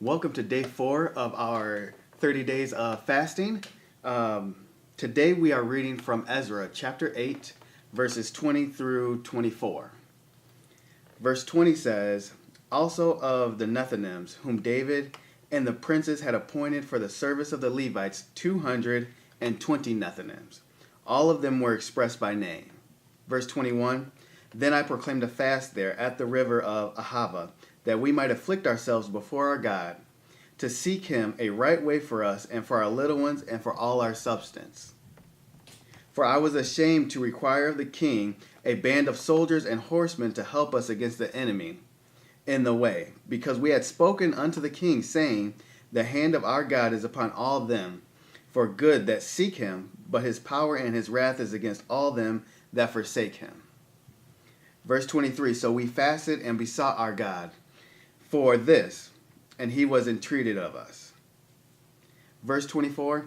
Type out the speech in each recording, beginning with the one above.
Welcome to day 4 of our 30 days of fasting. Today we are reading from Ezra chapter 8, verses 20 through 24. Verse 20 says, "Also of the Nethinims, whom David and the princes had appointed for the service of the Levites, 220 Nethinims. All of them were expressed by name." Verse 21, "Then I proclaimed a fast there at the river of Ahava, that we might afflict ourselves before our God, to seek him a right way for us and for our little ones and for all our substance. For I was ashamed to require of the king a band of soldiers and horsemen to help us against the enemy in the way, because we had spoken unto the king, saying, The hand of our God is upon all them for good that seek him, but his power and his wrath is against all them that forsake him." Verse 23, "So we fasted and besought our God for this, and he was entreated of us." Verse 24,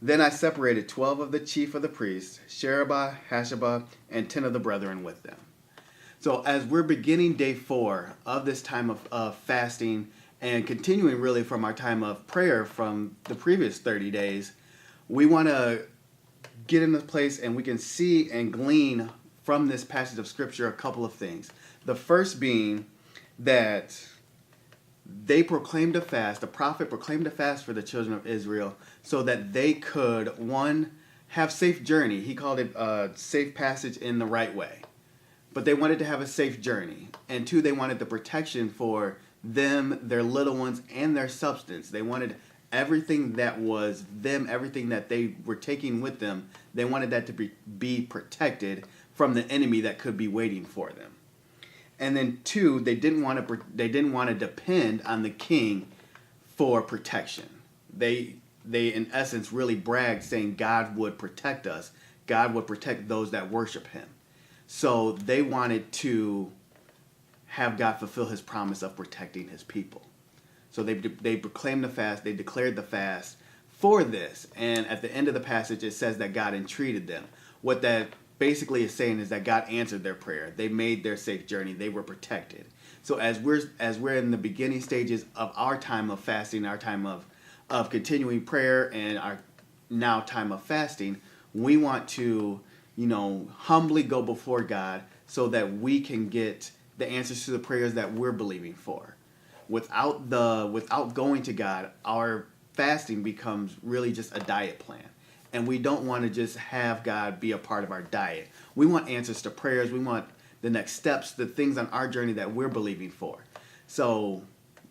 "Then I separated 12 of the chief of the priests, Sherebiah, Hashabah, and 10 of the brethren with them." So as we're beginning day 4 of this time of fasting and continuing really from our time of prayer from the previous 30 days, we want to get in this place and we can see and glean from this passage of scripture a couple of things. The first being that they proclaimed a fast, the prophet proclaimed a fast for the children of Israel so that they could, one, have safe journey. He called it a safe passage in the right way. But they wanted to have a safe journey. And two, they wanted the protection for them, their little ones, and their substance. They wanted everything that was them, everything that they were taking with them, they wanted that to be protected from the enemy that could be waiting for them. And then two, they didn't want to depend on the king for protection. They in essence really bragged, saying God would protect us. God would protect those that worship him. So they wanted to have God fulfill his promise of protecting his people. So they proclaimed the fast, they declared the fast for this. And at the end of the passage, it says that God entreated them. What that basically is saying is that God answered their prayer. They made their safe journey. They were protected. So as we're in the beginning stages of our time of fasting, our time of continuing prayer, and our now time of fasting, we want to, humbly go before God so that we can get the answers to the prayers that we're believing for. Without going to God, our fasting becomes really just a diet plan. And we don't want to just have God be a part of our diet. We want answers to prayers. We want the next steps, the things on our journey that we're believing for. So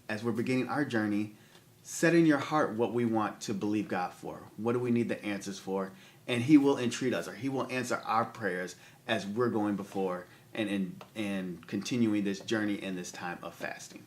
as we're beginning our journey, set in your heart what we want to believe God for. What do we need the answers for? And he will entreat us, or he will answer our prayers as we're going before and continuing this journey in this time of fasting.